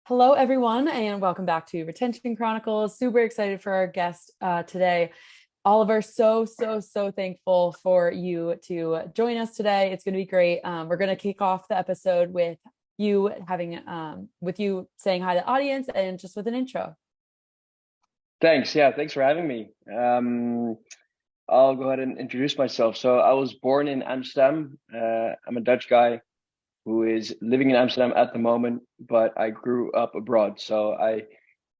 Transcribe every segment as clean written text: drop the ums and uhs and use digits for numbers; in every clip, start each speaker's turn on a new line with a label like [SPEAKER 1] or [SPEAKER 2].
[SPEAKER 1] Hello, everyone, and welcome back to Retention Chronicles. Super excited for our guest today. Oliver, so thankful for you to join us today. It's going to be great. We're going to kick off the episode with you saying hi to the audience and just with an intro.
[SPEAKER 2] Thanks. Yeah, thanks for having me. I'll go ahead and introduce myself. So I was born in Amsterdam. I'm a Dutch guy who is living in Amsterdam at the moment, but I grew up abroad.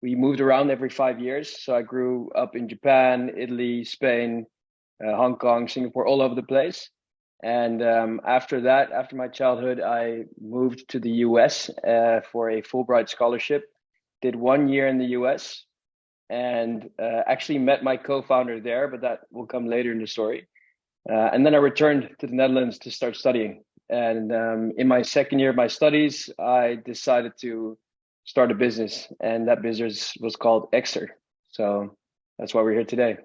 [SPEAKER 2] We moved around every 5 years. So I grew up in Japan, Italy, Spain, Hong Kong, Singapore, all over the place. And after that, after my childhood, I moved to the US for a Fulbright scholarship. Did 1 year in the US and actually met my co-founder there, but that will come later in the story. And then I returned to the Netherlands to start studying. And in my second year of my studies, I decided to start a business, and that business was called Ekster. So that's why we're here today.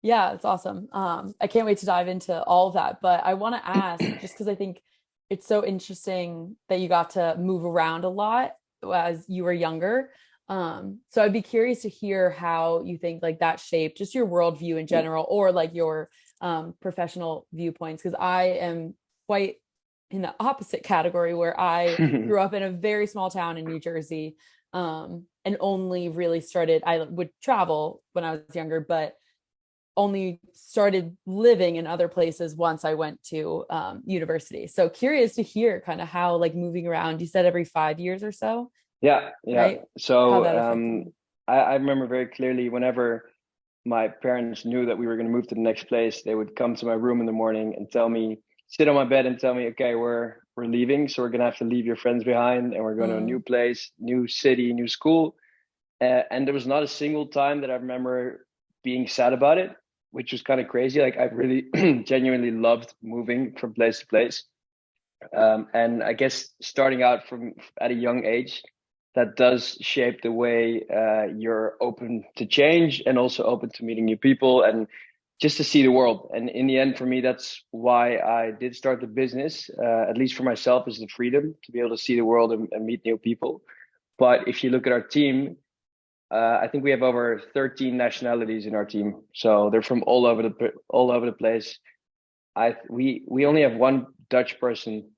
[SPEAKER 1] Yeah, it's awesome. I can't wait to dive into all of that. But I want to ask, just because I think it's so interesting that you got to move around a lot as you were younger. So I'd be curious to hear how you think like that shaped just your worldview in general, or like your professional viewpoints. Because I am quite in the opposite category, where I grew up in a very small town in New Jersey, and only really started. I would travel when I was younger, but only started living in other places once I went to university. So curious to hear kind of how like moving around. You said every 5 years or so,
[SPEAKER 2] Yeah.
[SPEAKER 1] right? How
[SPEAKER 2] So
[SPEAKER 1] that affected you.
[SPEAKER 2] I remember very clearly whenever my parents knew that we were going to move to the next place, they would come to my room in the morning and tell me, sit on my bed and tell me, okay, we're leaving, so we're going to have to leave your friends behind, and we're going to a new
[SPEAKER 1] Mm,
[SPEAKER 2] place, new city, new school. And there was not a single time that I remember being sad about it, which was kind of crazy. Like I really genuinely loved moving from place to place. And I guess starting out from at a young age, that does shape the way you're open to change and also open to meeting new people and just to see the world. And in the end, for me, that's why I did start the business, at least for myself, is the freedom to be able to see the world and meet new people. But if you look at our team, I think we have over 13 nationalities in our team, so they're from all over the place. We only have one Dutch person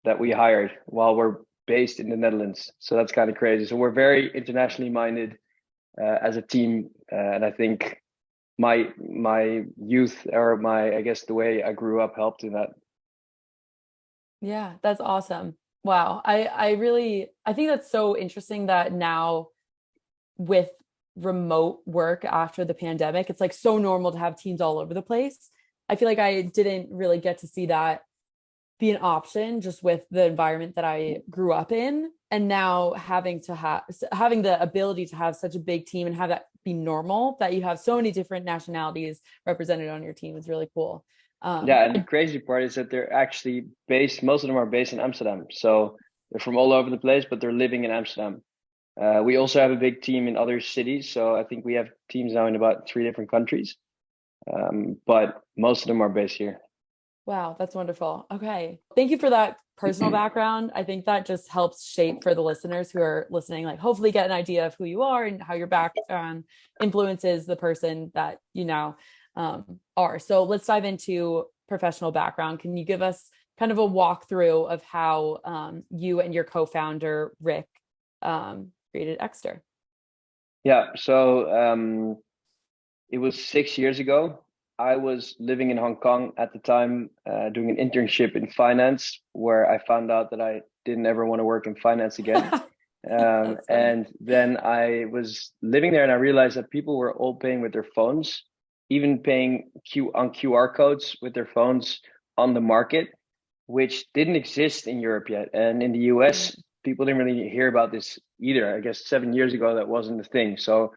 [SPEAKER 2] that we hired while we're based in the Netherlands. So that's kind of crazy. So we're very internationally minded as a team, and I think my youth, or my, I guess the way I grew up, helped in that.
[SPEAKER 1] yeah, that's awesome. Wow. I think that's so interesting that now with remote work after the pandemic, it's like so normal to have teams all over the place. I feel like I didn't really get to see that be an option just with the environment that I grew up in. And now having the ability to have such a big team and have that be normal, that you have so many different nationalities represented on your team, is really cool.
[SPEAKER 2] Yeah, and the crazy part is that they're actually based. Most of them are based in Amsterdam, so they're from all over the place, but they're living in Amsterdam. We also have a big team in other cities, so I think we have teams now in about three different countries. But most of them are based here.
[SPEAKER 1] Wow, that's wonderful. Okay. Thank you for that personal background. I think that just helps shape for the listeners who are listening, like hopefully get an idea of who you are and how your background influences the person that you now are. So let's dive into professional background. Can you give us kind of a walkthrough of how you and your co-founder, Rick, created Ekster?
[SPEAKER 2] Yeah, so it was 6 years ago. I was living in Hong Kong at the time, doing an internship in finance, where I found out that I didn't ever want to work in finance again.
[SPEAKER 1] That's funny.
[SPEAKER 2] And then I was living there, and I realized that people were all paying with their phones, even paying on QR codes with their phones on the market, which didn't exist in Europe yet. And in the US, people didn't really hear about this either. I guess 7 years ago, that wasn't the thing. So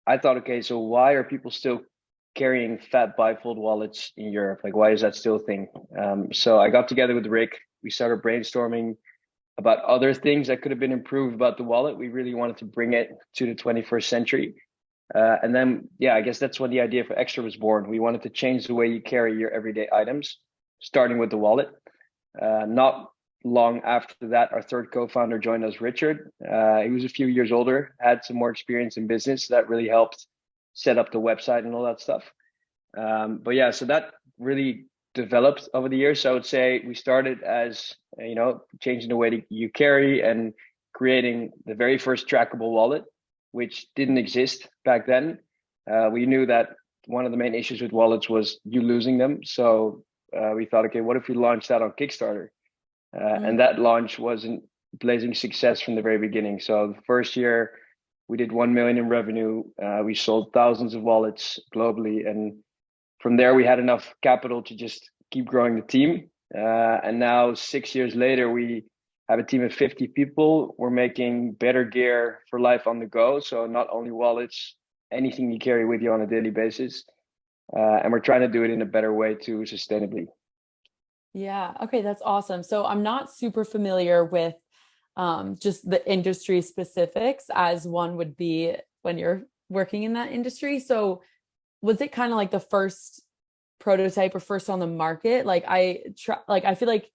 [SPEAKER 2] I thought, okay, so why are people still carrying fat bifold wallets in Europe? Like, why is that still a thing? So I got together with Rick. We started brainstorming about other things that could have been improved about the wallet. We really wanted to bring it to the 21st century. And then, yeah, I guess that's when the idea for Ekster was born. We wanted to change the way you carry your everyday items, starting with the wallet. Not long after that, our third co-founder joined us, Richard. He was a few years older, had some more experience in business. That really helped set up the website and all that stuff. But yeah, so that really developed over the years. So I would say we started as, changing the way that you carry and creating the very first trackable wallet, which didn't exist back then. We knew that one of the main issues with wallets was you losing them. So we thought, okay, what if we launched that on Kickstarter? And that launch wasn't blazing success from the very beginning. So the first year we did 1 million in revenue. We sold thousands of wallets globally. And from there, we had enough capital to just keep growing the team. And now 6 years later, we have a team of 50 people. We're making better gear for life on the go. So not only wallets, anything you carry with you on a daily basis. And we're trying to do it in a better way too, sustainably.
[SPEAKER 1] Yeah. Okay. That's awesome. So I'm not super familiar with just the industry specifics as one would be when you're working in that industry. So was it kind of like the first prototype or first on the market? Like I feel like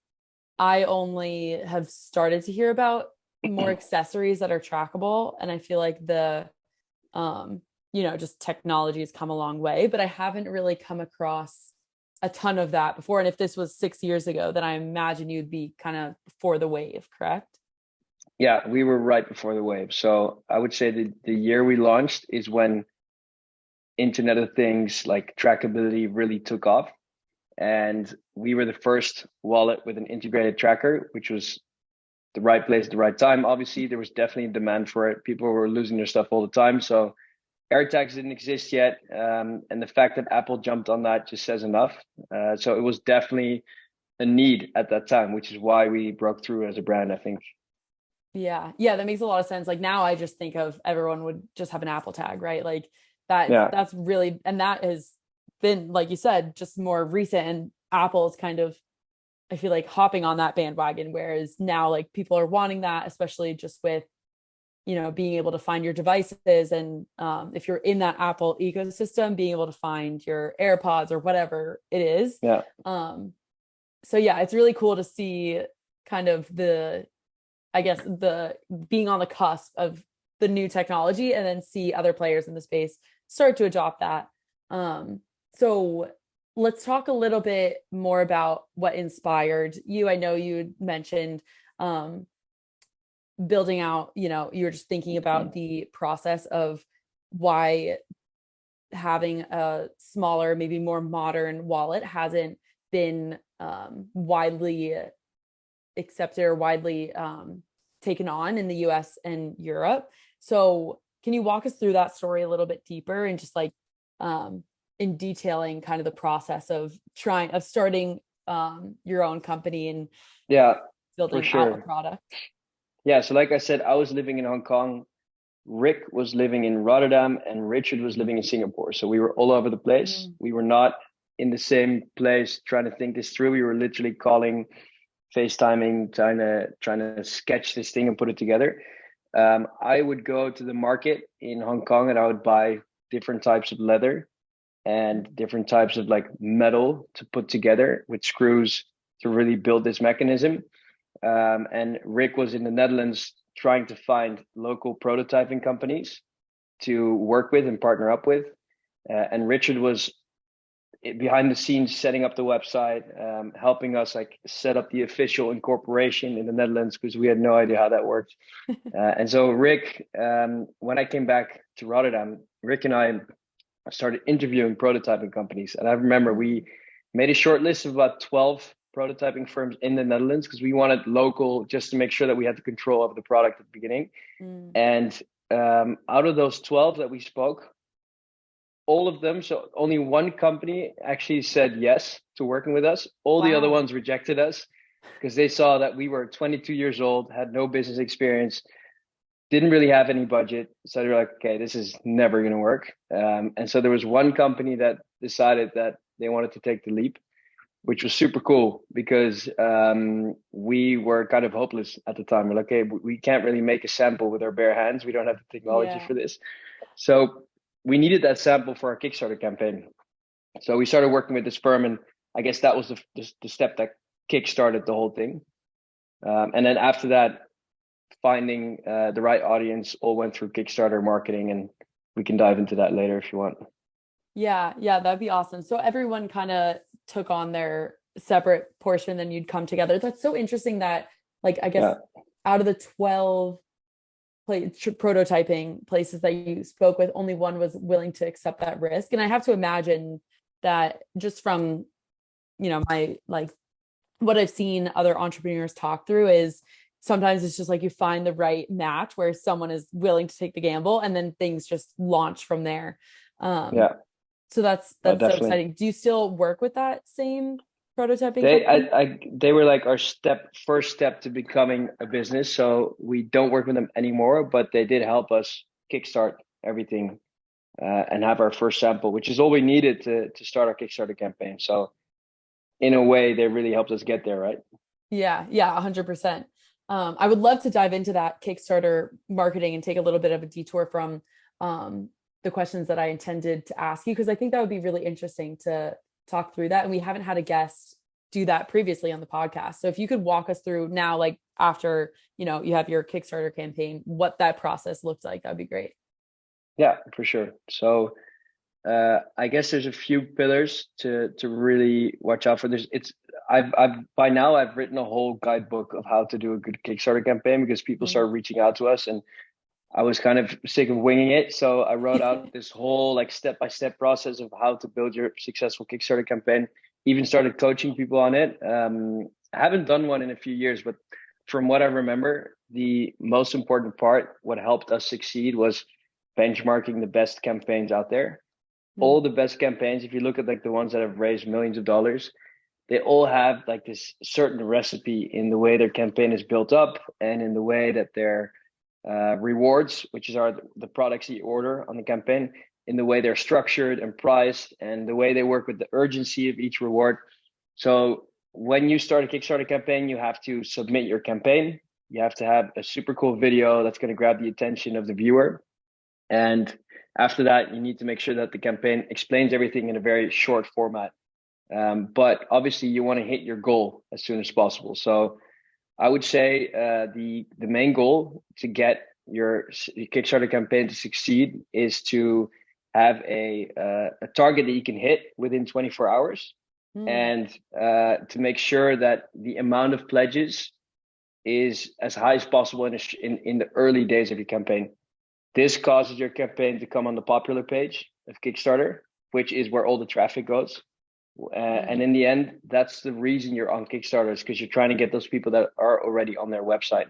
[SPEAKER 1] I only have started to hear about more accessories that are trackable. And I feel like just technology has come a long way, but I haven't really come across a ton of that before. And if this was 6 years ago, then I imagine you'd be kind of before the wave, correct?
[SPEAKER 2] Yeah, we were right before the wave. So I would say the year we launched is when Internet of Things like trackability really took off. And we were the first wallet with an integrated tracker, which was the right place at the right time. Obviously, there was definitely a demand for it. People were losing their stuff all the time. So AirTags didn't exist yet. And the fact that Apple jumped on that just says enough. So it was definitely a need at that time, which is why we broke through as a brand, I think.
[SPEAKER 1] Yeah. Yeah. That makes a lot of sense. Like now I just think of everyone would just have an Apple tag, right? Like
[SPEAKER 2] Yeah.
[SPEAKER 1] that's really, and that has been, like you said, just more recent, and Apple's kind of, I feel like, hopping on that bandwagon, whereas now like people are wanting that, especially just with, being able to find your devices. And if you're in that Apple ecosystem, being able to find your AirPods or whatever it is.
[SPEAKER 2] Yeah.
[SPEAKER 1] So yeah, it's really cool to see kind of the being on the cusp of the new technology, and then see other players in the space start to adopt that. So let's talk a little bit more about what inspired you. I know you mentioned building out, you were just thinking about the process of why having a smaller, maybe more modern wallet hasn't been widely accepted or widely taken on in the US and Europe. So can you walk us through that story a little bit deeper, and just like in detailing kind of the process of starting your own company and
[SPEAKER 2] Yeah, for
[SPEAKER 1] building out a
[SPEAKER 2] sure.
[SPEAKER 1] product?
[SPEAKER 2] Yeah. So like I said, I was living in Hong Kong. Rick was living in Rotterdam and Richard was living in Singapore. So we were all over the place. We were not in the same place trying to think this through. We were literally calling, FaceTiming, trying to sketch this thing and put it together. I would go to the market in Hong Kong and I would buy different types of leather and different types of like metal to put together with screws to really build this mechanism. And Rick was in the Netherlands trying to find local prototyping companies to work with and partner up with. And Richard was behind the scenes setting up the website, helping us like set up the official incorporation in the Netherlands because we had no idea how that worked. And so Rick, when I came back to Rotterdam, Rick and I started interviewing prototyping companies. And I remember we made a short list of about 12 prototyping firms in the Netherlands because we wanted local just to make sure that we had the control over the product at the beginning. And out of those 12 that we spoke, all of them, so only one company actually said yes to working with us. All the other ones rejected us because they saw that we were 22 years old, had no business experience, didn't really have any budget. So they were like, okay, this is never going to work. And so there was one company that decided that they wanted to take the leap, which was super cool because we were kind of hopeless at the time. We're like, okay, we can't really make a sample with our bare hands. We don't have the technology for this. So we needed that sample for our Kickstarter campaign. So we started working with this firm, and I guess that was the step that kickstarted the whole thing. And then after that, finding the right audience all went through Kickstarter marketing, and we can dive into that later if you want.
[SPEAKER 1] Yeah, yeah, that'd be awesome. So everyone kind of took on their separate portion, then you'd come together. That's so interesting that, like, I guess
[SPEAKER 2] Yeah,
[SPEAKER 1] out of the 12 prototyping places that you spoke with, only one was willing to accept that risk. And I have to imagine that just from, my like what I've seen other entrepreneurs talk through is sometimes it's just like you find the right match where someone is willing to take the gamble and then things just launch from there. Um,
[SPEAKER 2] yeah,
[SPEAKER 1] so that's
[SPEAKER 2] no,
[SPEAKER 1] so
[SPEAKER 2] definitely.
[SPEAKER 1] exciting. Do you still work with that same prototyping
[SPEAKER 2] They,
[SPEAKER 1] company?
[SPEAKER 2] they were like our first step to becoming a business. So we don't work with them anymore, but they did help us kickstart everything and have our first sample, which is all we needed to start our Kickstarter campaign. So in a way, they really helped us get there, right?
[SPEAKER 1] Yeah, yeah, 100%. I would love to dive into that Kickstarter marketing and take a little bit of a detour from um, the questions that I intended to ask you, because I think that would be really interesting to talk through that. And we haven't had a guest do that previously on the podcast. So if you could walk us through now, like after, you have your Kickstarter campaign, what that process looked like, that'd be great.
[SPEAKER 2] Yeah, for sure. So I guess there's a few pillars to really watch out for. I've by now I've written a whole guidebook of how to do a good Kickstarter campaign because people
[SPEAKER 1] Mm.
[SPEAKER 2] started reaching out to us, and I was kind of sick of winging it. So I wrote out this whole like step-by-step process of how to build your successful Kickstarter campaign. Even started coaching people on it. I haven't done one in a few years, but from what I remember, the most important part, what helped us succeed, was benchmarking the best campaigns out there.
[SPEAKER 1] Mm.
[SPEAKER 2] All the best campaigns, if you look at like the ones that have raised millions of dollars, they all have like this certain recipe in the way their campaign is built up and in the way that their rewards, which are the products that you order on the campaign, in the way they're structured and priced, and the way they work with the urgency of each reward. So when you start a Kickstarter campaign, you have to submit your campaign. You have to have a super cool video that's going to grab the attention of the viewer. And after that, you need to make sure that the campaign explains everything in a very short format. But obviously, you want to hit your goal as soon as possible. So I would say the main goal to get your Kickstarter campaign to succeed is to have a target that you can hit within 24 hours,
[SPEAKER 1] Mm.
[SPEAKER 2] and to make sure that the amount of pledges is as high as possible in the early days of your campaign. This causes your campaign to come on the popular page of Kickstarter, which is where all the traffic goes. And
[SPEAKER 1] Mm.
[SPEAKER 2] in the end, that's the reason you're on Kickstarter, is because you're trying to get those people that are already on their website.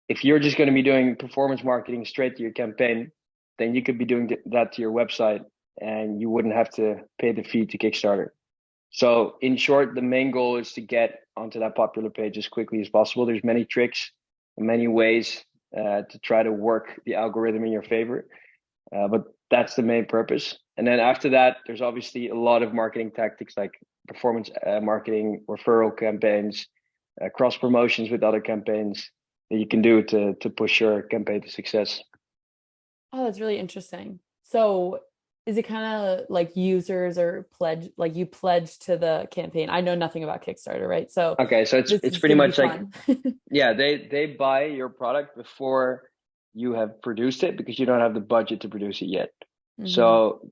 [SPEAKER 2] If you're just going to be doing performance marketing straight to your campaign, then you could be doing that to your website and you wouldn't have to pay the fee to Kickstarter. So in short, the main goal is to get onto that popular page as quickly as possible. There's many tricks and many ways to try to work the algorithm in your favor. But that's the main purpose. And then after that, there's obviously a lot of marketing tactics like performance marketing, referral campaigns, cross promotions with other campaigns that you can do to push your campaign to success.
[SPEAKER 1] Oh, that's really interesting. So is it kind of like users or pledge, like you pledge to the campaign? I know nothing about Kickstarter, right? So
[SPEAKER 2] Okay, so
[SPEAKER 1] this
[SPEAKER 2] it's
[SPEAKER 1] is
[SPEAKER 2] pretty
[SPEAKER 1] going to be
[SPEAKER 2] much like,
[SPEAKER 1] fun.
[SPEAKER 2] yeah, they buy your product before you have produced it because you don't have the budget to produce it yet.
[SPEAKER 1] Hmm.
[SPEAKER 2] So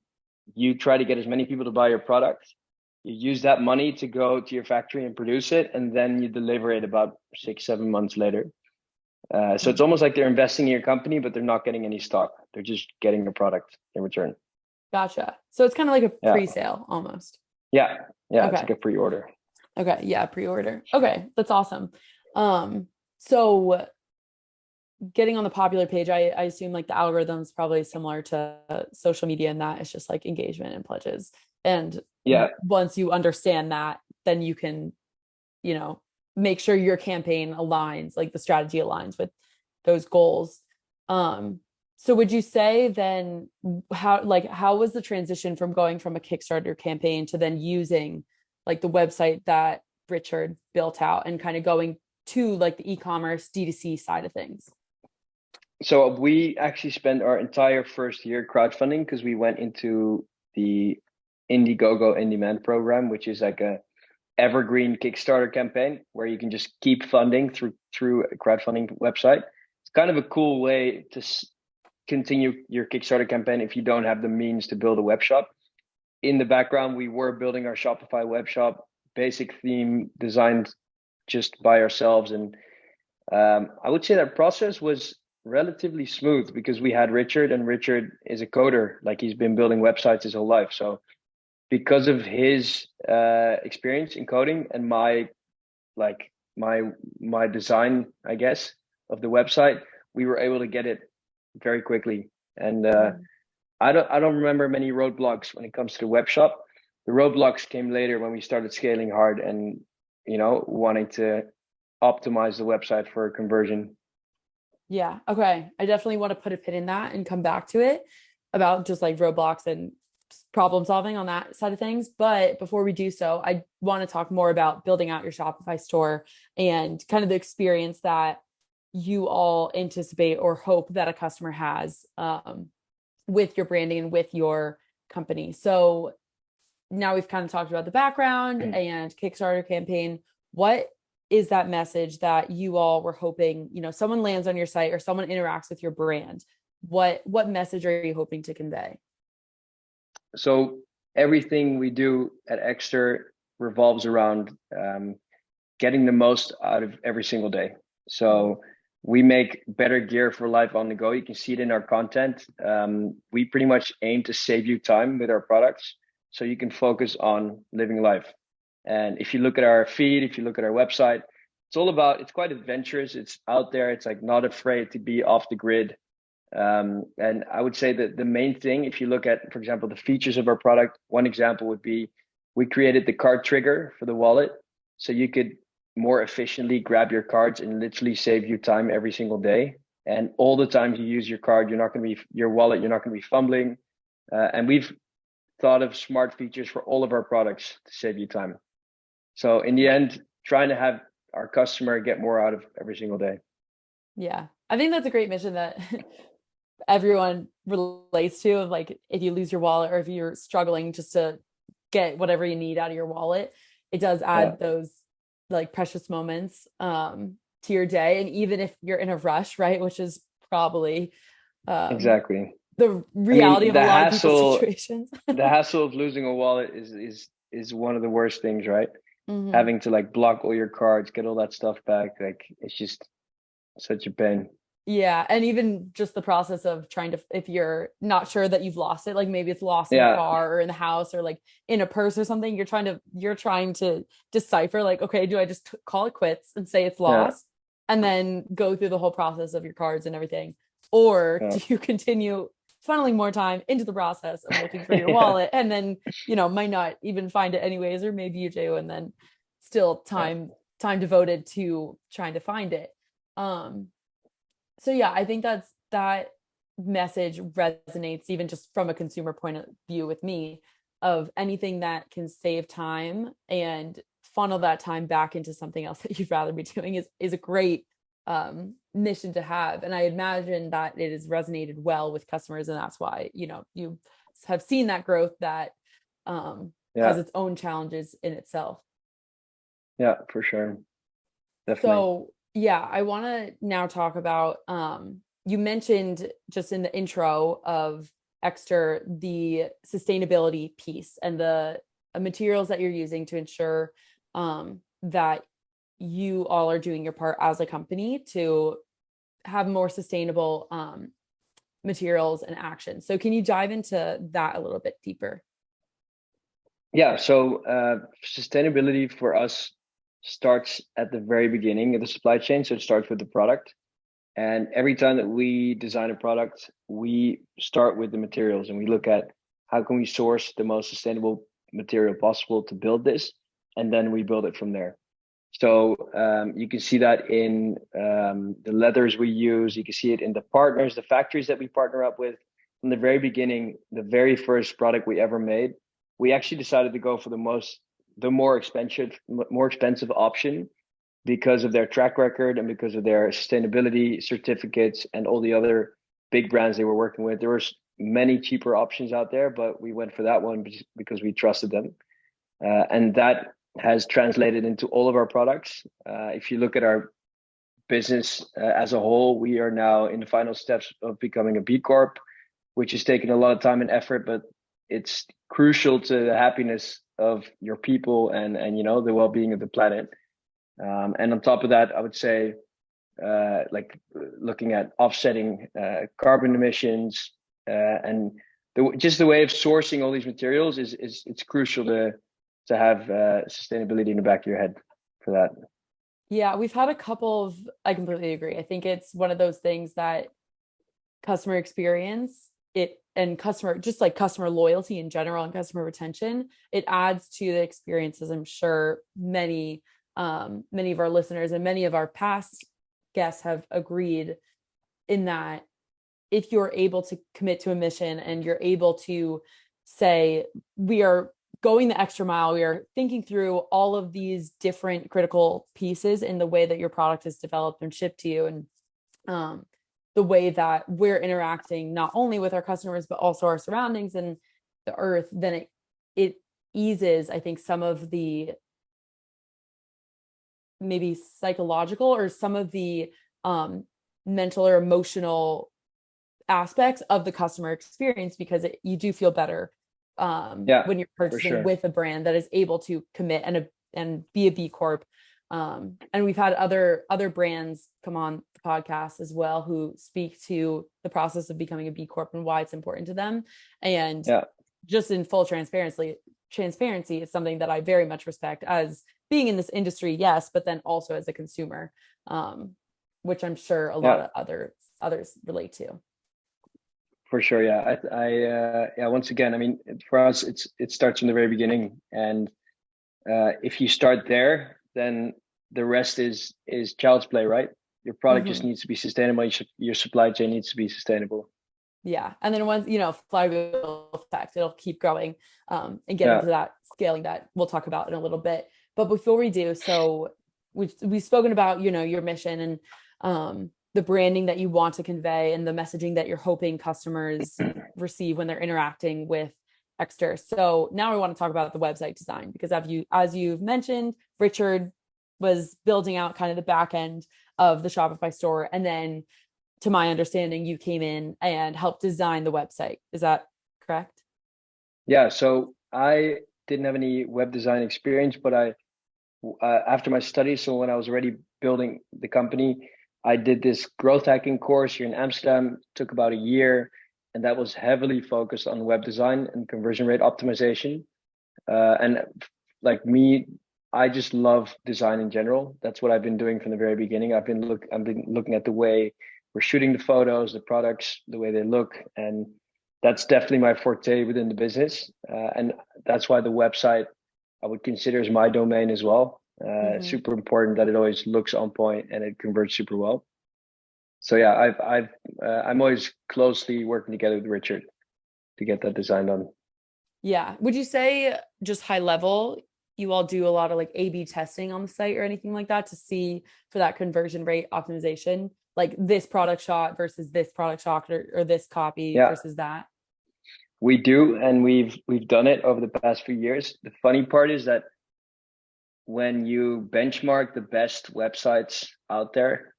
[SPEAKER 2] you try to get as many people to buy your product. You use that money to go to your factory and produce it, and then you deliver it about 6, 7 months later. So it's almost like they're investing in your company, but they're not getting any stock. They're just getting a product in return.
[SPEAKER 1] Gotcha. So it's kind of like a
[SPEAKER 2] Yeah,
[SPEAKER 1] pre-sale almost.
[SPEAKER 2] yeah, yeah. It's
[SPEAKER 1] Okay.
[SPEAKER 2] like a pre-order.
[SPEAKER 1] Okay. Yeah, pre-order. Okay, that's awesome. So getting on the popular page, I assume like the algorithm's probably similar to social media, and that it's just like engagement and pledges. And
[SPEAKER 2] Yeah,
[SPEAKER 1] once you understand that, then you can, you know, make sure your campaign aligns, like the strategy aligns with those goals. Um, so would you say then how was the transition from going from a Kickstarter campaign to then using like the website that Richard built out and kind of going to like the e-commerce D2C side of things?
[SPEAKER 2] so we actually spent our entire first year crowdfunding because we went into the Indiegogo in demand program, which is like evergreen Kickstarter campaign where you can just keep funding through a crowdfunding website. It's kind of a cool way to continue your Kickstarter campaign if you don't have the means to build a web shop. In the background, we were building our Shopify web shop, basic theme designed just by ourselves. And I would say that process was relatively smooth because we had Richard, and Richard is a coder. Like, he's been building websites his whole life. So because of his experience in coding and like my design, I guess, of the website, we were able to get it very quickly. And I don't remember many roadblocks when it comes to the web shop. The roadblocks came later when we started scaling hard and wanting to optimize the website for conversion.
[SPEAKER 1] Yeah. Okay. I definitely want to put a pin in that and come back to it about just like roadblocks and problem solving on that side of things. But before we do so, I want to talk more about building out your Shopify store and kind of the experience that you all anticipate or hope that a customer has with your branding and with your company. So now we've kind of talked about the background and Kickstarter campaign. What is that message that you all were hoping, someone lands on your site or someone interacts with your brand? What message are you hoping to convey?
[SPEAKER 2] So everything we do at Ekster revolves around getting the most out of every single day. So we make better gear for life on the go. You can see it in our content. We pretty much aim to save you time with our products so you can focus on living life. And if you look at our feed, if you look at our website, it's quite adventurous. It's out there. It's like not afraid to be off the grid. And I would say that the main thing, if you look at, for example, the features of our product, one example would be we created the card trigger for the wallet. So you could more efficiently grab your cards and literally save you time every single day. And all the times you use your card, your wallet, you're not going to be fumbling. And we've thought of smart features for all of our products to save you time. So in the end, trying to have our customer get more out of every single day.
[SPEAKER 1] Yeah. I think that's a great mission that everyone relates to, of like, if you lose your wallet or if you're struggling just to get whatever you need out of your wallet, it does add those like precious moments to your day. And even if you're in a rush, right, which is probably
[SPEAKER 2] exactly
[SPEAKER 1] the reality of a lot of people's situations.
[SPEAKER 2] The hassle of losing a wallet is one of the worst things, right?
[SPEAKER 1] Mm-hmm.
[SPEAKER 2] Having to like block all your cards, get all that stuff back, like it's just such a pain.
[SPEAKER 1] Yeah. And even just the process of trying to, if you're not sure that you've lost it, like maybe it's lost in the car or in the house or like in a purse or something, you're trying to decipher, like, okay, do I just call it quits and say it's lost and then go through the whole process of your cards and everything? Or do you continue funneling more time into the process of looking for your wallet and then, might not even find it anyways, or maybe you do, and then still time devoted to trying to find it. So yeah, I think that message resonates even just from a consumer point of view with me, of anything that can save time and funnel that time back into something else that you'd rather be doing is a great mission to have. And I imagine that it has resonated well with customers, and that's why, you have seen that growth that has its own challenges in itself.
[SPEAKER 2] Yeah, for sure. Definitely.
[SPEAKER 1] So yeah, I want to now talk about, you mentioned just in the intro of Ekster, the sustainability piece and the materials that you're using to ensure that you all are doing your part as a company to have more sustainable materials and actions. So can you dive into that a little bit deeper?
[SPEAKER 2] Yeah, so sustainability for us starts at the very beginning of the supply chain. So it starts with the product. And every time that we design a product, we start with the materials and we look at how can we source the most sustainable material possible to build this, and then we build it from there. So you can see that in the leathers we use. You can see it in the partners, the factories that we partner up with. From the very beginning, the very first product we ever made, we actually decided to go for the more expensive option because of their track record and because of their sustainability certificates and all the other big brands they were working with. There were many cheaper options out there, but we went for that one because we trusted them. And that has translated into all of our products. If you look at our business as a whole, we are now in the final steps of becoming a B Corp, which has taken a lot of time and effort, but it's crucial to the happiness of your people and you know the well-being of the planet. And on top of that, I would say like looking at offsetting carbon emissions and just the way of sourcing all these materials is it's crucial to have sustainability in the back of your head for that.
[SPEAKER 1] Yeah, we've had a couple of, I completely agree. I think it's one of those things that customer experience it and customer, just like customer loyalty in general and customer retention, it adds to the experiences. I'm sure many of our listeners and many of our past guests have agreed in that if you're able to commit to a mission and you're able to say, we are going the extra mile, we are thinking through all of these different critical pieces in the way that your product is developed and shipped to you, and the way that we're interacting not only with our customers but also our surroundings and the earth, then it eases, I think, some of the maybe psychological or some of the mental or emotional aspects of the customer experience, because you do feel better when you're purchasing
[SPEAKER 2] sure.
[SPEAKER 1] with a brand that is able to commit and be a B Corp. And we've had other brands come on the podcast as well who speak to the process of becoming a B Corp and why it's important to them. And just in full transparency is something that I very much respect as being in this industry, yes, but then also as a consumer, which I'm sure a lot of others relate to.
[SPEAKER 2] For sure, yeah. Yeah. Once again, I mean, for us, it starts from the very beginning, and if you start there, then the rest is child's play, right? Your product just needs to be sustainable. Your supply chain needs to be sustainable.
[SPEAKER 1] Yeah, and then once flywheel effect, it'll keep growing, and get into that scaling that we'll talk about in a little bit. But before we do, so we've spoken about your mission and the branding that you want to convey and the messaging that you're hoping customers receive when they're interacting with Ekster. So now we want to talk about the website design, because as you've mentioned, Richard was building out kind of the back end of the Shopify store, and then, to my understanding, you came in and helped design the website. Is that correct?
[SPEAKER 2] Yeah. So I didn't have any web design experience, but after my studies, so when I was already building the company, I did this growth hacking course here in Amsterdam. It took about a year, and that was heavily focused on web design and conversion rate optimization. And like me, I just love design in general. That's what I've been doing from the very beginning. I've been looking at the way we're shooting the photos, the products, the way they look, and that's definitely my forte within the business. And that's why the website I would consider as my domain as well. Super important that it always looks on point and it converts super well. So yeah, I'm always closely working together with Richard to get that design done.
[SPEAKER 1] Yeah. Would you say, just high level, you all do a lot of like A/B testing on the site or anything like that to see for that conversion rate optimization, like this product shot versus this product shot, or this copy versus that?
[SPEAKER 2] We do, and we've done it over the past few years. The funny part is that when you benchmark the best websites out there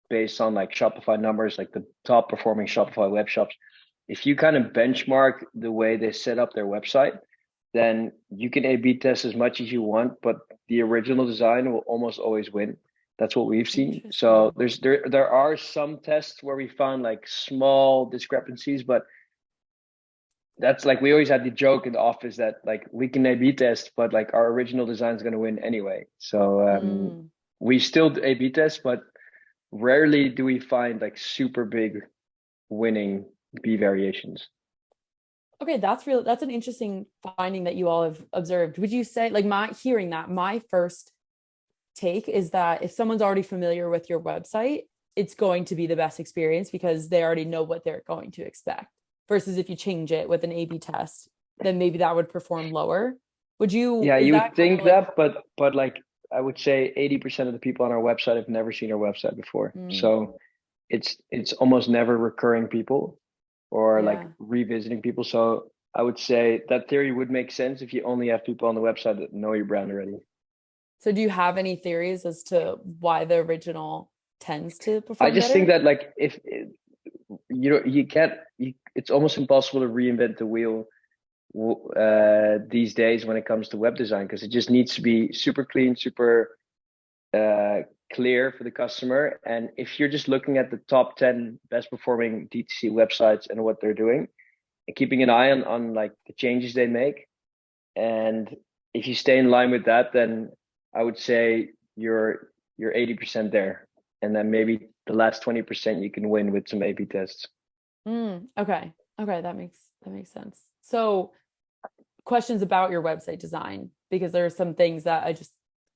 [SPEAKER 2] based on like Shopify numbers, like the top performing Shopify web shops, if you kind of benchmark the way they set up their website, then you can A/B test as much as you want, but the original design will almost always win. That's what we've seen. So there are some tests where we found like small discrepancies, but that's like, we always had the joke in the office that like we can A/B test, but like our original design is going to win anyway. So we still A/B test, but rarely do we find like super big winning B variations.
[SPEAKER 1] Okay, that's an interesting finding that you all have observed. Would you say, like, my first take is that if someone's already familiar with your website, it's going to be the best experience because they already know what they're going to expect, versus if you change it with an A/B test, then maybe that would perform lower. Would you?
[SPEAKER 2] Yeah, you would think that, but like I would say 80% of the people on our website have never seen our website before. So it's almost never recurring people or like revisiting people. So I would say that theory would make sense if you only have people on the website that know your brand already.
[SPEAKER 1] So do you have any theories as to why the original tends to
[SPEAKER 2] I
[SPEAKER 1] perform
[SPEAKER 2] just think
[SPEAKER 1] better?
[SPEAKER 2] that like if you can't, it's almost impossible to reinvent the wheel these days when it comes to web design, because it just needs to be super clean, super uh, clear for the customer. And if you're just looking at the top 10 best performing DTC websites and what they're doing, and keeping an eye on like the changes they make, and if you stay in line with that, then I would say you're 80% there, and then maybe the last 20% you can win with some A/B tests.
[SPEAKER 1] Okay. Okay, that makes sense. So questions about your website design, because there are some things that I just,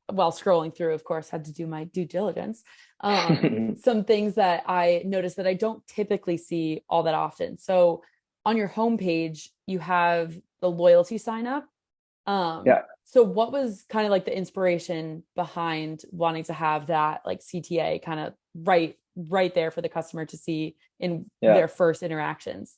[SPEAKER 1] while scrolling through, of course, had to do my due diligence. Some things that I noticed that I don't typically see all that often. So on your homepage, you have the loyalty sign up.
[SPEAKER 2] Yeah.
[SPEAKER 1] So what was kind of like the inspiration behind wanting to have that like CTA kind of right there for the customer to see in
[SPEAKER 2] Yeah.
[SPEAKER 1] their first interactions?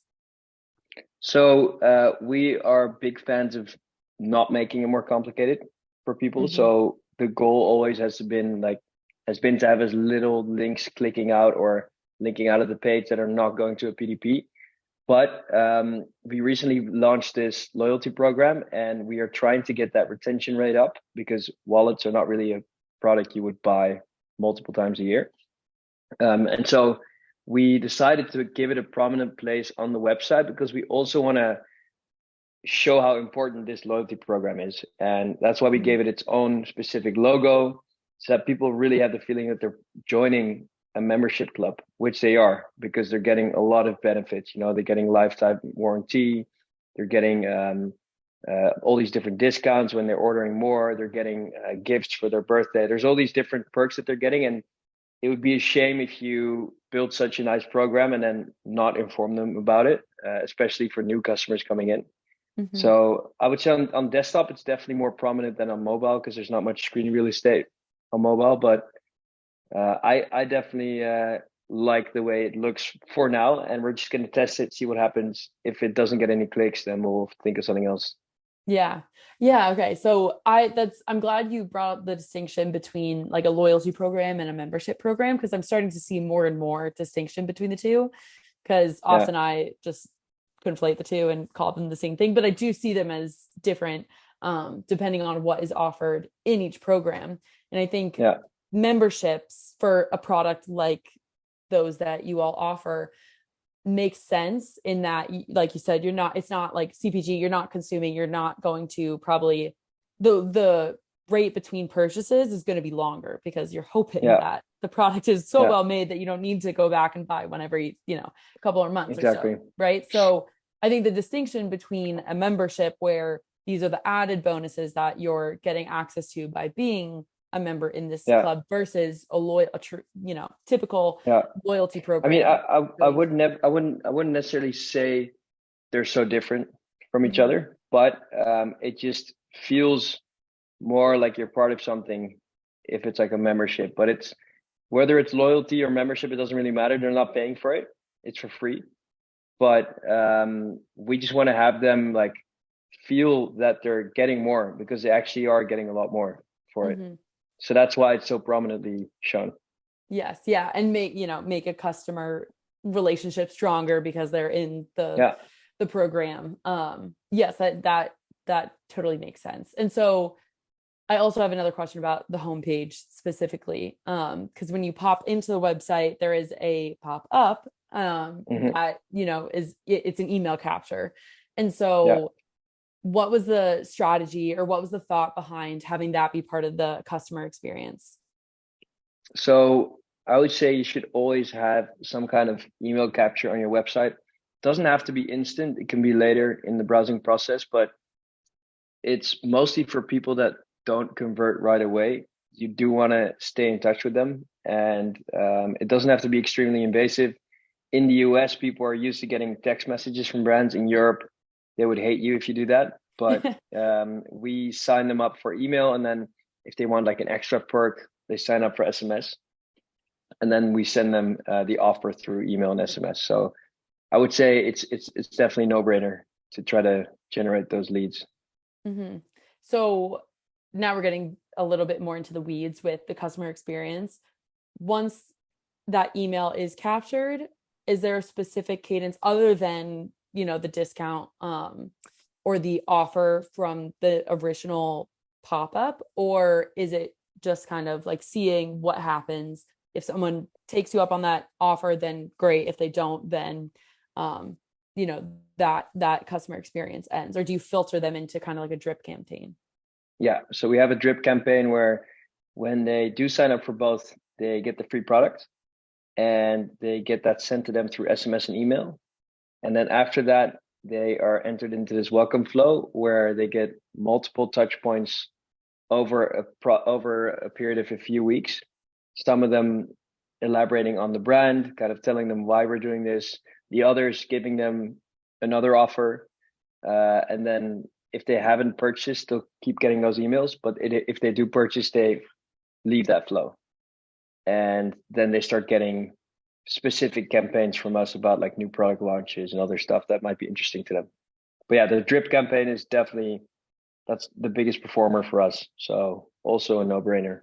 [SPEAKER 2] So we are big fans of not making it more complicated for people.
[SPEAKER 1] Mm-hmm.
[SPEAKER 2] So the goal always has been to have as little links clicking out or linking out of the page that are not going to a PDP. But we recently launched this loyalty program, and we are trying to get that retention rate up, because wallets are not really a product you would buy multiple times a year. And so we decided to give it a prominent place on the website, because we also want to show how important this loyalty program is. And that's why we
[SPEAKER 1] Mm-hmm.
[SPEAKER 2] gave it its own specific logo, so that people really have the feeling that they're joining a membership club, which they are, because they're getting a lot of benefits. You know, they're getting lifetime warranty, they're getting all these different discounts when they're ordering more, they're getting gifts for their birthday. There's all these different perks that they're getting, and it would be a shame if you build such a nice program and then not inform them about it, especially for new customers coming in.
[SPEAKER 1] Mm-hmm.
[SPEAKER 2] So I would say on desktop, it's definitely more prominent than on mobile, because there's not much screen real estate on mobile. But I definitely like the way it looks for now, and we're just going to test it, see what happens. If it doesn't get any clicks, then we'll think of something else.
[SPEAKER 1] Yeah. Yeah. Okay. So I'm glad you brought up the distinction between like a loyalty program and a membership program, because I'm starting to see more and more distinction between the two. Because
[SPEAKER 2] Yeah,
[SPEAKER 1] often I just conflate the two and call them the same thing, but I do see them as different, depending on what is offered in each program. And I think
[SPEAKER 2] yeah,
[SPEAKER 1] memberships for a product like those that you all offer makes sense in that, like you said, it's not like CPG, you're not consuming, you're not going to probably, the rate between purchases is going to be longer, because you're hoping
[SPEAKER 2] yeah,
[SPEAKER 1] that the product is so
[SPEAKER 2] yeah,
[SPEAKER 1] well made that you don't need to go back and buy whenever a couple of months or
[SPEAKER 2] exactly.
[SPEAKER 1] so, right? So I think the distinction between a membership, where these are the added bonuses that you're getting access to by being a member in this
[SPEAKER 2] Yeah,
[SPEAKER 1] club, versus a true, typical
[SPEAKER 2] yeah.
[SPEAKER 1] loyalty
[SPEAKER 2] I mean,
[SPEAKER 1] program,
[SPEAKER 2] I
[SPEAKER 1] really
[SPEAKER 2] would
[SPEAKER 1] different.
[SPEAKER 2] never, I wouldn't necessarily say they're so different from each
[SPEAKER 1] Mhm.
[SPEAKER 2] other, but it just feels more like you're part of something if it's like a membership. But it's whether it's loyalty or membership, it doesn't really matter. They're not paying for it; it's for free. But we just want to have them like feel that they're getting more, because they actually are getting a lot more for it.
[SPEAKER 1] Mhm.
[SPEAKER 2] So that's why it's so prominently shown.
[SPEAKER 1] Yes, yeah, and make a customer relationship stronger because they're in
[SPEAKER 2] Yeah.
[SPEAKER 1] the program. Yes, that totally makes sense. And so I also have another question about the homepage specifically, because when you pop into the website, there is a pop up
[SPEAKER 2] Hmm.
[SPEAKER 1] that it's an email capture, and
[SPEAKER 2] Yeah.
[SPEAKER 1] so what was the strategy, or what was the thought behind having that be part of the customer experience?
[SPEAKER 2] So I would say you should always have some kind of email capture on your website. It doesn't have to be instant. It can be later in the browsing process, but it's mostly for people that don't convert right away. You do want to stay in touch with them, and it doesn't have to be extremely invasive. In the US, people are used to getting text messages from brands. In Europe, they would hate you if you do that. But we sign them up for email, and then if they want like an extra perk, they sign up for SMS, and then we send them the offer through email and SMS. So I would say it's definitely no brainer. to try to generate those leads.
[SPEAKER 1] Mm-hmm. So now we're getting a little bit more into the weeds with the customer experience. Once that email is captured, is there a specific cadence other than, the discount or the offer from the original pop-up, or is it just kind of like seeing what happens? If someone takes you up on that offer, then great. If they don't, then that customer experience ends? Or do you filter them into kind of like a drip campaign?
[SPEAKER 2] Yeah, so we have a drip campaign where when they do sign up for both, they get the free product and they get that sent to them through SMS and email. And then after that, they are entered into this welcome flow where they get multiple touch points over a period of a few weeks. Some of them elaborating on the brand, kind of telling them why we're doing this. The others giving them another offer. And then if they haven't purchased, they'll keep getting those emails. But if they do purchase, they leave that flow. And then they start getting specific campaigns from us about like new product launches and other stuff that might be interesting to them. But yeah, the drip campaign is definitely, that's the biggest performer for us. So also a no-brainer.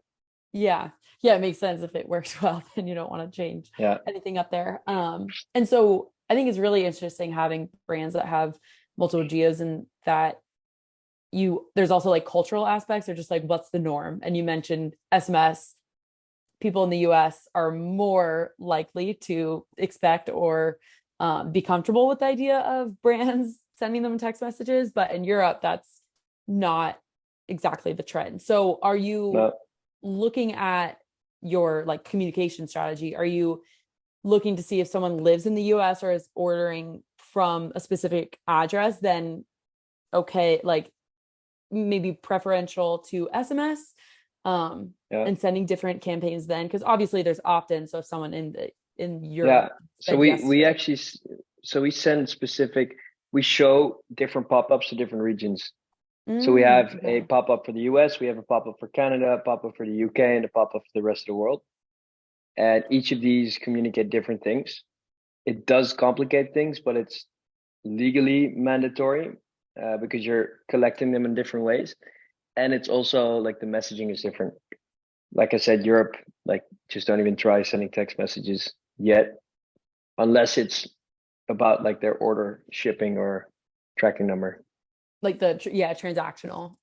[SPEAKER 1] Yeah. Yeah, it makes sense. If it works well, then you don't want to change
[SPEAKER 2] Yeah.
[SPEAKER 1] anything up there. And so I think it's really interesting having brands that have multiple geos, and that there's also like cultural aspects, or just like what's the norm. And you mentioned SMS. People in the US are more likely to expect or be comfortable with the idea of brands sending them text messages, but in Europe, that's not exactly the trend. So are you looking at your like communication strategy? Are you looking to see if someone lives in the US or is ordering from a specific address? Then okay, like maybe preferential to SMS, and sending different campaigns then, because obviously there's opt-in. So if someone in Europe
[SPEAKER 2] so we send specific, we show different pop-ups to different regions. So we have a pop-up for the US, we have a pop-up for Canada, a pop-up for the UK, and a pop-up for the rest of the world. And each of these communicate different things. It does complicate things, but it's legally mandatory because you're collecting them in different ways. And it's also like the messaging is different. Like I said, Europe, like just don't even try sending text messages yet, unless it's about like their order shipping or tracking number.
[SPEAKER 1] Like the transactional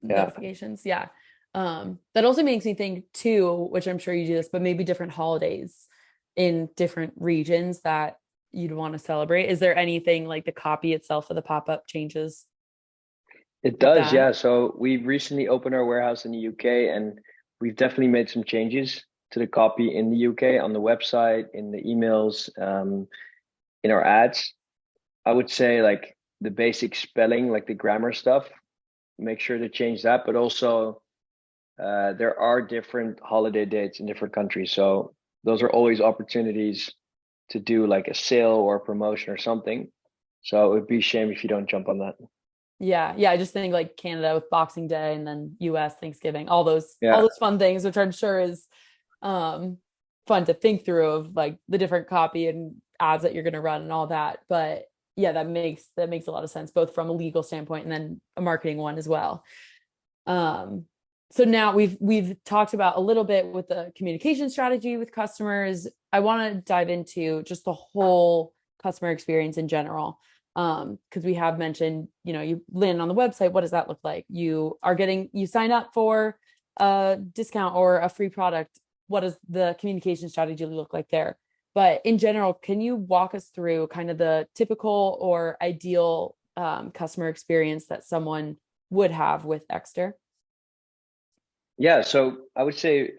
[SPEAKER 1] notifications. Yeah. That also makes me think too, which I'm sure you do this, but maybe different holidays in different regions that you'd want to celebrate. Is there anything like the copy itself of the pop-up changes?
[SPEAKER 2] It does, yeah. So we recently opened our warehouse in the UK, and we've definitely made some changes to the copy in the UK on the website, in the emails, in our ads. I would say like the basic spelling, like the grammar stuff, make sure to change that. But also, there are different holiday dates in different countries. So those are always opportunities to do like a sale or a promotion or something. So it would be a shame if you don't jump on that.
[SPEAKER 1] Yeah. I just think like Canada with Boxing Day, and then US Thanksgiving, all those fun things, which I'm sure is fun to think through, of like the different copy and ads that you're going to run and all that. But yeah, that makes a lot of sense, both from a legal standpoint and then a marketing one as well. So now we've talked about a little bit with the communication strategy with customers. I want to dive into just the whole customer experience in general. Because we have mentioned, you land on the website, what does that look like? You sign up for a discount or a free product. What does the communication strategy look like there? But in general, can you walk us through kind of the typical or ideal customer experience that someone would have with Ekster?
[SPEAKER 2] Yeah, so I would say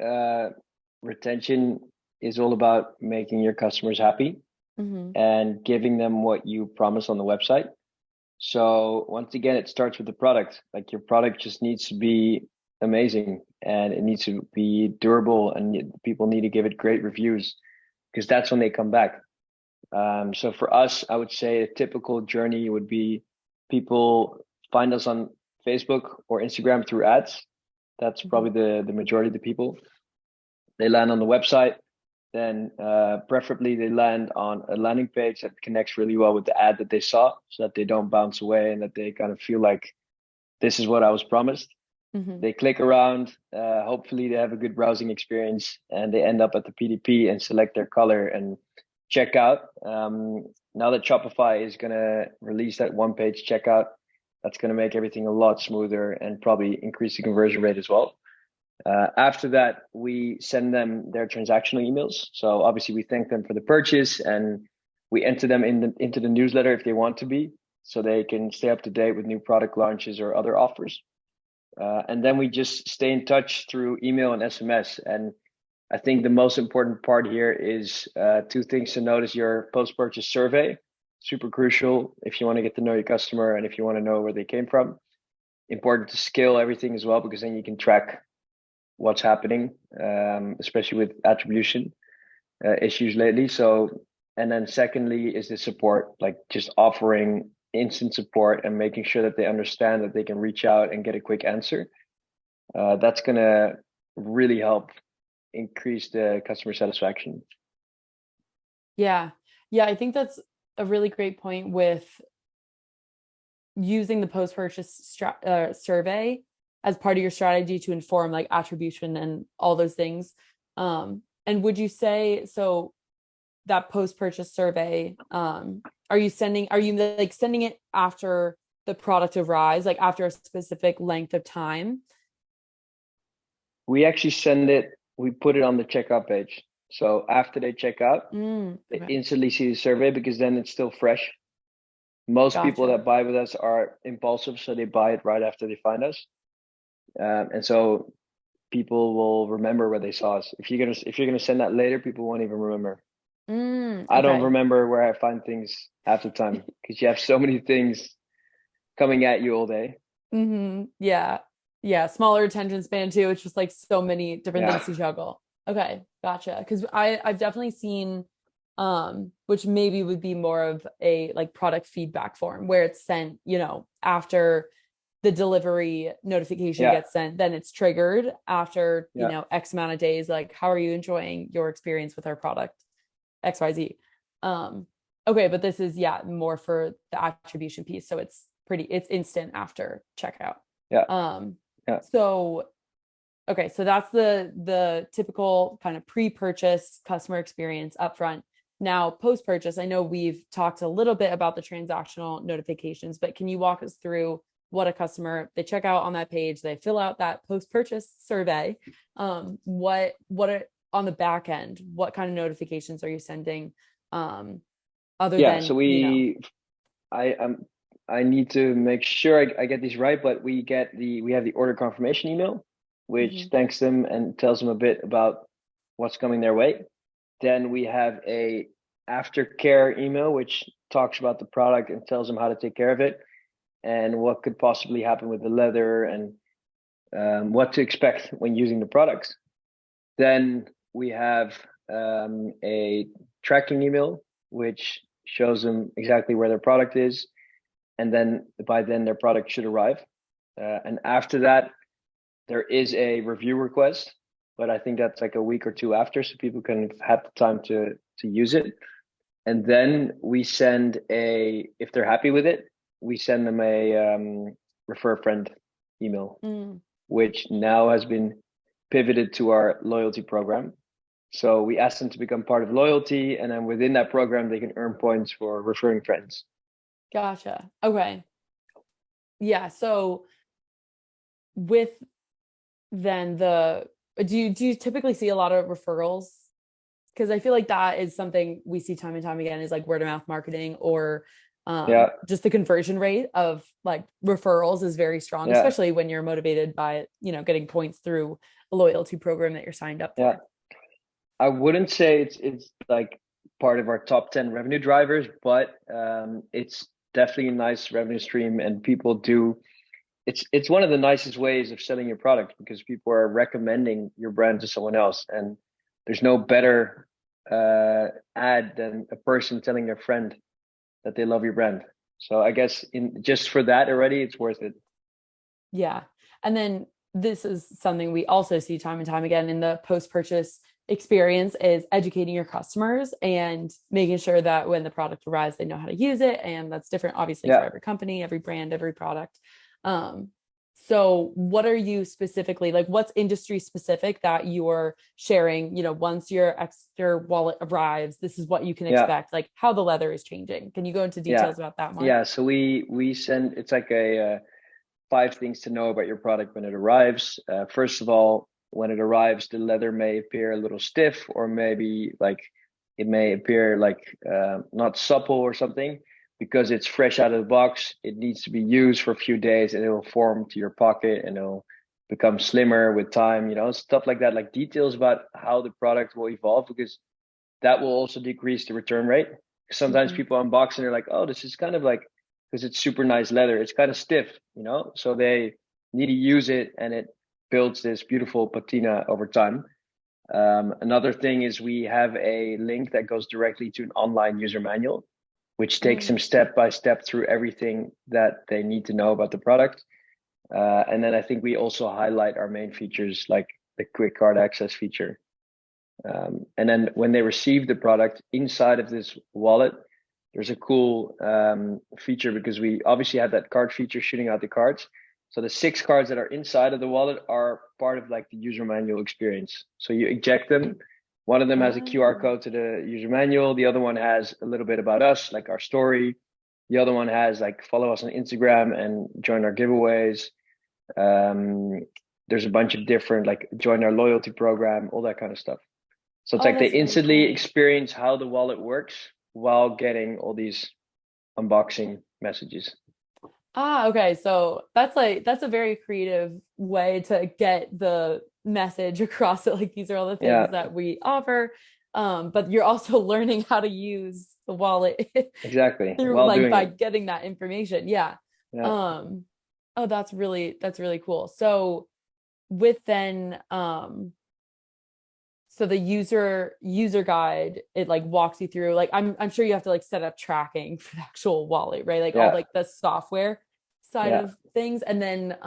[SPEAKER 2] retention is all about making your customers happy and giving them what you promise on the website. So once again, it starts with the product. Like your product just needs to be amazing, and it needs to be durable, and people need to give it great reviews, because that's when they come back. So for us, I would say a typical journey would be people find us on Facebook or Instagram through ads. That's probably the majority of the people. They land on the website. then preferably they land on a landing page that connects really well with the ad that they saw, so that they don't bounce away and that they kind of feel like this is what I was promised.
[SPEAKER 1] Hmm.
[SPEAKER 2] They click around, hopefully they have a good browsing experience, and they end up at the PDP and select their color and check out. Now that Shopify is going to release that one page checkout, that's going to make everything a lot smoother and probably increase the conversion rate as well. After that, we send them their transactional emails. So obviously we thank them for the purchase, and we enter them into the newsletter if they want to be, so they can stay up to date with new product launches or other offers. And then we just stay in touch through email and SMS. And I think the most important part here is two things to notice: your post-purchase survey, super crucial if you want to get to know your customer and if you want to know where they came from. Important to scale everything as well, because then you can track what's happening, especially with attribution issues lately. So, and then secondly is the support, like just offering instant support and making sure that they understand that they can reach out and get a quick answer. That's going to really help increase the customer satisfaction.
[SPEAKER 1] Yeah. Yeah. I think that's a really great point with using the post-purchase survey as part of your strategy to inform like attribution and all those things. And would you say, so that post-purchase survey, are you like sending it after the product arrives, like after a specific length of time?
[SPEAKER 2] We actually send it, we put it on the checkout page. So after they check out, they
[SPEAKER 1] Okay.
[SPEAKER 2] instantly see the survey, because then it's still fresh. Most people
[SPEAKER 1] Gotcha.
[SPEAKER 2] that buy with us are impulsive, so they buy it right after they find us. And so people will remember where they saw us. If you're gonna send that later, people won't even remember. I don't
[SPEAKER 1] Okay.
[SPEAKER 2] remember where I find things half the time, because you have so many things coming at you all day.
[SPEAKER 1] Yeah. Yeah. Smaller attention span too. It's just like so many different
[SPEAKER 2] Yeah.
[SPEAKER 1] things to juggle. Okay. Gotcha. Cause I've definitely seen, which maybe would be more of a like product feedback form where it's sent, after the delivery notification
[SPEAKER 2] Yeah.
[SPEAKER 1] gets sent, then it's triggered after,
[SPEAKER 2] Yeah.
[SPEAKER 1] X amount of days. Like, how are you enjoying your experience with our product? XYZ. Um, okay, but this is, yeah, more for the attribution piece. So it's instant after checkout.
[SPEAKER 2] Yeah.
[SPEAKER 1] Um,
[SPEAKER 2] Yeah.
[SPEAKER 1] so okay, so that's the typical kind of pre-purchase customer experience upfront. Now, post-purchase, I know we've talked a little bit about the transactional notifications, but can you walk us through what a customer, they check out on that page, they fill out that post-purchase survey. What are on the back end, what kind of notifications are you sending? Other
[SPEAKER 2] Yeah. So
[SPEAKER 1] than,
[SPEAKER 2] I I need to make sure I get these right, but we have the order confirmation email, which
[SPEAKER 1] Mhm.
[SPEAKER 2] thanks them and tells them a bit about what's coming their way. Then we have a aftercare email, which talks about the product and tells them how to take care of it and what could possibly happen with the leather, and what to expect when using the products. Then we have a tracking email, which shows them exactly where their product is, and then by then their product should arrive. And after that, there is a review request, but I think that's like a week or two after, so people can have the time to use it. And then we send if they're happy with it, we send them a refer a friend email,
[SPEAKER 1] Mm.
[SPEAKER 2] which now has been pivoted to our loyalty program. So we ask them to become part of loyalty, and then within that program, they can earn points for referring friends.
[SPEAKER 1] Gotcha. Okay. Yeah. So with then do you typically see a lot of referrals? Because I feel like that is something we see time and time again is like word of mouth marketing, or
[SPEAKER 2] Yeah,
[SPEAKER 1] just the conversion rate of like referrals is very strong,
[SPEAKER 2] yeah,
[SPEAKER 1] especially when you're motivated by, getting points through a loyalty program that you're signed up
[SPEAKER 2] yeah.
[SPEAKER 1] for.
[SPEAKER 2] I wouldn't say it's like part of our top 10 revenue drivers, but it's definitely a nice revenue stream, and people do. It's one of the nicest ways of selling your product, because people are recommending your brand to someone else, and there's no better ad than a person telling their friend that they love your brand. So I guess in just for that already, it's worth it.
[SPEAKER 1] Yeah. And then this is something we also see time and time again in the post purchase experience is educating your customers and making sure that when the product arrives, they know how to use it. And that's different, obviously, for
[SPEAKER 2] Yeah.
[SPEAKER 1] every company, every brand, every product. So what are you specifically like, what's industry specific that you're sharing, once your Ekster wallet arrives, this is what you can
[SPEAKER 2] Yeah.
[SPEAKER 1] expect, like how the leather is changing. Can you go into
[SPEAKER 2] Yeah.
[SPEAKER 1] details about that more?
[SPEAKER 2] Yeah. So we send, it's like a 5 things to know about your product when it arrives. First of all, when it arrives, the leather may appear a little stiff, or maybe like it may appear like not supple or something, because it's fresh out of the box. It needs to be used for a few days, and it will form to your pocket, and it'll become slimmer with time. Stuff like that, like details about how the product will evolve, because that will also decrease the return rate. Sometimes
[SPEAKER 1] Mm-hmm.
[SPEAKER 2] people unbox and they're like, oh, this is kind of like, because it's super nice leather, it's kind of stiff, so they need to use it, and it builds this beautiful patina over time. Another thing is we have a link that goes directly to an online user manual, which takes them step by step through everything that they need to know about the product. And then I think we also highlight our main features, like the quick card access feature. And then when they receive the product inside of this wallet, there's a cool feature, because we obviously have that card feature shooting out the cards. So the 6 cards that are inside of the wallet are part of like the user manual experience. So you eject them. One of them has a QR
[SPEAKER 1] Oh,
[SPEAKER 2] code to the user manual. The other one has a little bit about us, like our story. The other one has like follow us on Instagram and join our giveaways. There's a bunch of different, like join our loyalty program, all that kind of stuff. So it's
[SPEAKER 1] oh,
[SPEAKER 2] like they
[SPEAKER 1] that's really
[SPEAKER 2] instantly
[SPEAKER 1] cool.
[SPEAKER 2] experience how the wallet works while getting all these unboxing messages.
[SPEAKER 1] Ah, okay. So that's a very creative way to get the message across it. Like these are all the things
[SPEAKER 2] Yeah,
[SPEAKER 1] that we offer. But you're also learning how to use the wallet
[SPEAKER 2] exactly.
[SPEAKER 1] through
[SPEAKER 2] While
[SPEAKER 1] like
[SPEAKER 2] doing
[SPEAKER 1] by
[SPEAKER 2] it.
[SPEAKER 1] getting that information. Yeah.
[SPEAKER 2] Yeah.
[SPEAKER 1] Um, oh, that's really cool. So with then so the user guide, it like walks you through, like I'm sure you have to like set up tracking for the actual wallet, right? Like all
[SPEAKER 2] Yeah.
[SPEAKER 1] like the software side
[SPEAKER 2] Yeah.
[SPEAKER 1] of things, and then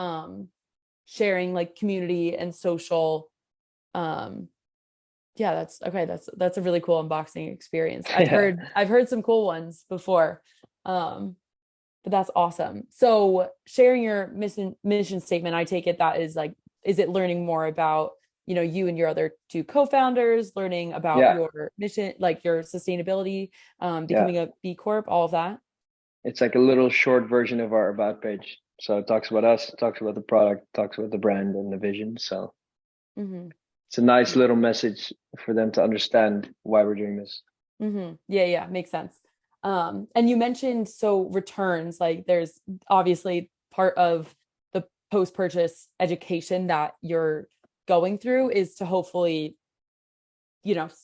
[SPEAKER 1] sharing like community and social. um yeah, that's okay. That's a really cool unboxing experience. i've
[SPEAKER 2] Yeah.
[SPEAKER 1] heard i've heard some cool ones before. But that's awesome. So sharing your mission statement, I take it that is like, is it learning more about, you and your other two co-founders, learning about
[SPEAKER 2] Yeah.
[SPEAKER 1] your mission, like your sustainability,
[SPEAKER 2] Yeah.
[SPEAKER 1] becoming a B Corp, all of that?
[SPEAKER 2] It's like a little short version of our about page. So it talks about us, it talks about the product, it talks about the brand and the vision. So
[SPEAKER 1] Mm-hmm.
[SPEAKER 2] it's a nice
[SPEAKER 1] Yeah.
[SPEAKER 2] little message for them to understand why we're doing this.
[SPEAKER 1] Mm-hmm. Yeah, yeah, makes sense. And you mentioned so returns, like there's obviously part of the post-purchase education that you're going through is to hopefully,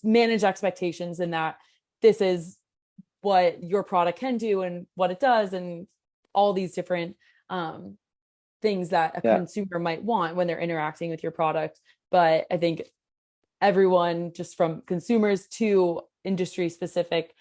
[SPEAKER 1] manage expectations, and that this is what your product can do and what it does, and all these different um, things that a
[SPEAKER 2] Yeah.
[SPEAKER 1] consumer might want when they're interacting with your product. But I think everyone, just from consumers to industry specific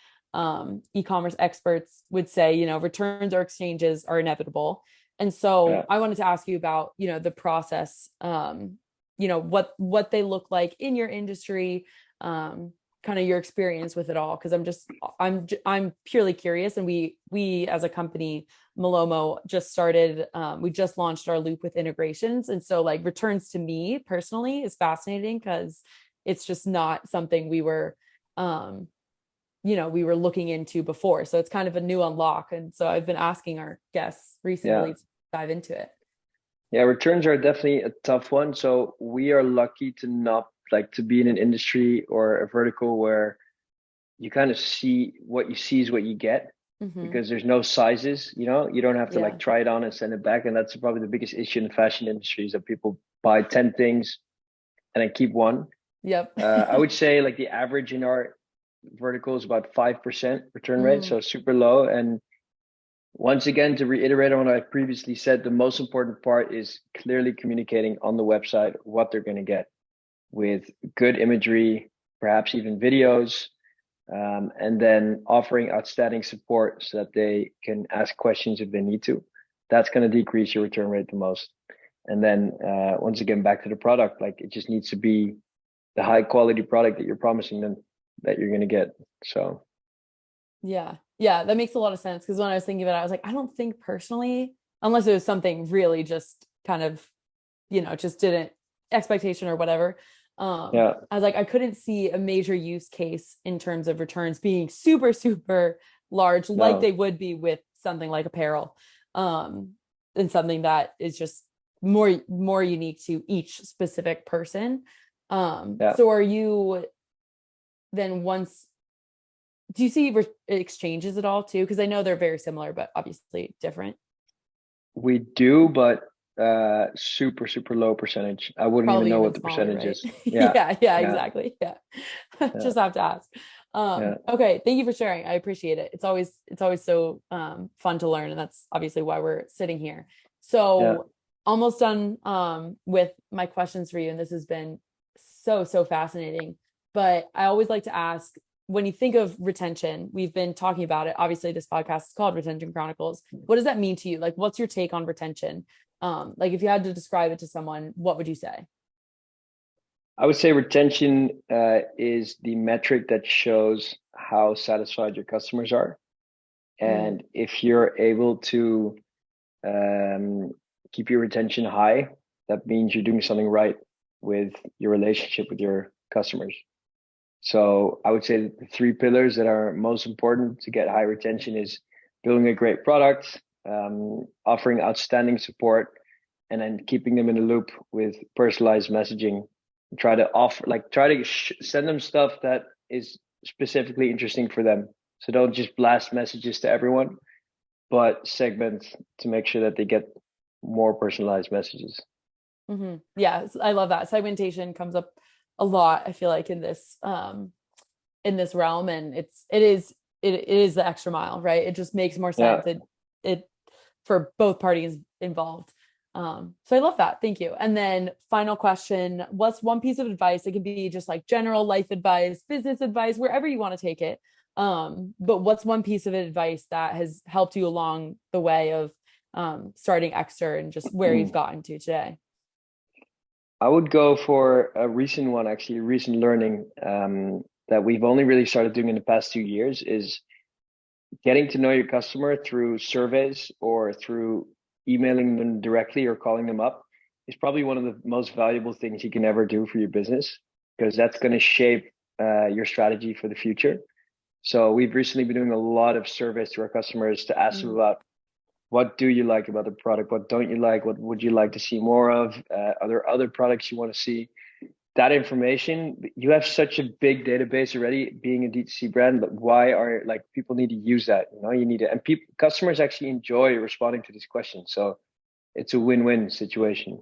[SPEAKER 1] e-commerce experts, would say, returns or exchanges are inevitable. And so
[SPEAKER 2] Yeah.
[SPEAKER 1] I wanted to ask you about, the process, what they look like in your industry, kind of your experience with it all. Cause I'm purely curious. And we as a company, Malomo, just started, we just launched our loop with integrations. And so like returns to me personally is fascinating because it's just not something we were looking into before. So it's kind of a new unlock. And so I've been asking our guests
[SPEAKER 2] Yeah.
[SPEAKER 1] recently to dive into it.
[SPEAKER 2] Yeah. Returns are definitely a tough one. So we are lucky to not like to be in an industry or a vertical where you kind of see what you see is what you get,
[SPEAKER 1] Mm-hmm.
[SPEAKER 2] because there's no sizes, you don't have to like
[SPEAKER 1] Yeah.
[SPEAKER 2] try it on and send it back. And that's probably the biggest issue in the fashion industry, is that people buy 10 things and then keep one.
[SPEAKER 1] Yep.
[SPEAKER 2] I would say like the average in our vertical is about 5% return rate.
[SPEAKER 1] Mm,
[SPEAKER 2] So super low. And once again, to reiterate on what I previously said, the most important part is clearly communicating on the website what they're going to get, with good imagery, perhaps even videos, and then offering outstanding support so that they can ask questions if they need to. That's going to decrease your return rate the most. And then once again, back to the product, like it just needs to be the high quality product that you're promising them that you're going to get. So
[SPEAKER 1] Yeah. Yeah, that makes a lot of sense. Because when I was thinking about it, I was like, I don't think personally, unless it was something really just kind of, just didn't expectation or whatever.
[SPEAKER 2] yeah,
[SPEAKER 1] I was like, I couldn't see a major use case in terms of returns being super, super large, like
[SPEAKER 2] no,
[SPEAKER 1] they would be with something like apparel. And something that is just more unique to each specific person.
[SPEAKER 2] yeah,
[SPEAKER 1] So are you then once do you see exchanges at all too? Because I know they're very similar, but obviously different.
[SPEAKER 2] we do, but super, super low percentage. I wouldn't even
[SPEAKER 1] Probably
[SPEAKER 2] know what
[SPEAKER 1] even
[SPEAKER 2] the
[SPEAKER 1] smaller,
[SPEAKER 2] percentage
[SPEAKER 1] right?
[SPEAKER 2] is. Yeah,
[SPEAKER 1] Yeah,
[SPEAKER 2] yeah,
[SPEAKER 1] exactly. Yeah.
[SPEAKER 2] yeah,
[SPEAKER 1] Just have to ask.
[SPEAKER 2] yeah,
[SPEAKER 1] Okay, thank you for sharing. I appreciate it. It's always so fun to learn, and that's obviously why we're sitting here.
[SPEAKER 2] yeah.
[SPEAKER 1] So almost done with my questions for you, and this has been so, so fascinating. But I always like to ask, when you think of retention, we've been talking about it. Obviously, this podcast is called Retention Chronicles. What does that mean to you? Like, what's your take on retention? Like if you had to describe it to someone, what would you say?
[SPEAKER 2] I would say retention is the metric that shows how satisfied your customers are.
[SPEAKER 1] Mm,
[SPEAKER 2] And if you're able to um, keep your retention high, that means you're doing something right with your relationship with your customers. So I would say that the three pillars that are most important to get high retention is building a great product, offering outstanding support, and then keeping them in the loop with personalized messaging. Try to offer, like, try to send them stuff that is specifically interesting for them. So don't just blast messages to everyone, but segment to make sure that they get more personalized messages.
[SPEAKER 1] hmm. Yeah, I love that. Segmentation comes up a lot, I feel like, in this realm, and it is the extra mile, right? It just makes more
[SPEAKER 2] Yeah.
[SPEAKER 1] sense. It for both parties involved. So I love that. Thank you. And then final question, what's one piece of advice? It could be just like general life advice, business advice, wherever you want to take it. But what's one piece of advice that has helped you along the way of starting Ekster and just where you've gotten to today?
[SPEAKER 2] I would go for a recent one, actually, a recent learning that we've only really started doing in the past 2 years is getting to know your customer through surveys or through emailing them directly or calling them up is probably one of the most valuable things you can ever do for your business because that's going to shape your strategy for the future. So we've recently been doing a lot of surveys to our customers to ask them
[SPEAKER 1] Mm,
[SPEAKER 2] about what do you like about the product, what don't you like, what would you like to see more of, are there other products you want to see? That information, you have such a big database already being a D2C brand, but why are like people need to use that? You need it. And people, customers actually enjoy responding to these questions. So it's a win-win situation.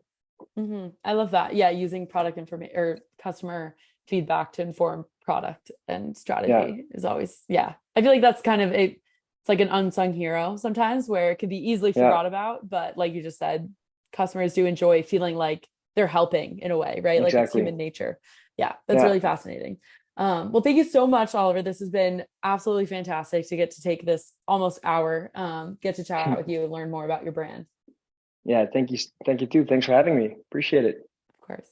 [SPEAKER 1] I love that. Yeah, using product information or customer feedback to inform product and
[SPEAKER 2] Yeah.
[SPEAKER 1] strategy is always, yeah. I feel like that's kind of it's like an unsung hero sometimes where it could be easily
[SPEAKER 2] Yeah.
[SPEAKER 1] forgot about, but like you just said, customers do enjoy feeling like they're helping in a way, right? Like it's
[SPEAKER 2] Exactly.
[SPEAKER 1] human nature. Yeah, that's
[SPEAKER 2] Yeah.
[SPEAKER 1] really fascinating. Well, thank you so much, Oliver. This has been absolutely fantastic to get to take this almost hour, get to chat out with you and learn more about your brand.
[SPEAKER 2] Yeah. Thank you. Thank you too. Thanks for having me. Appreciate it.
[SPEAKER 1] Of course.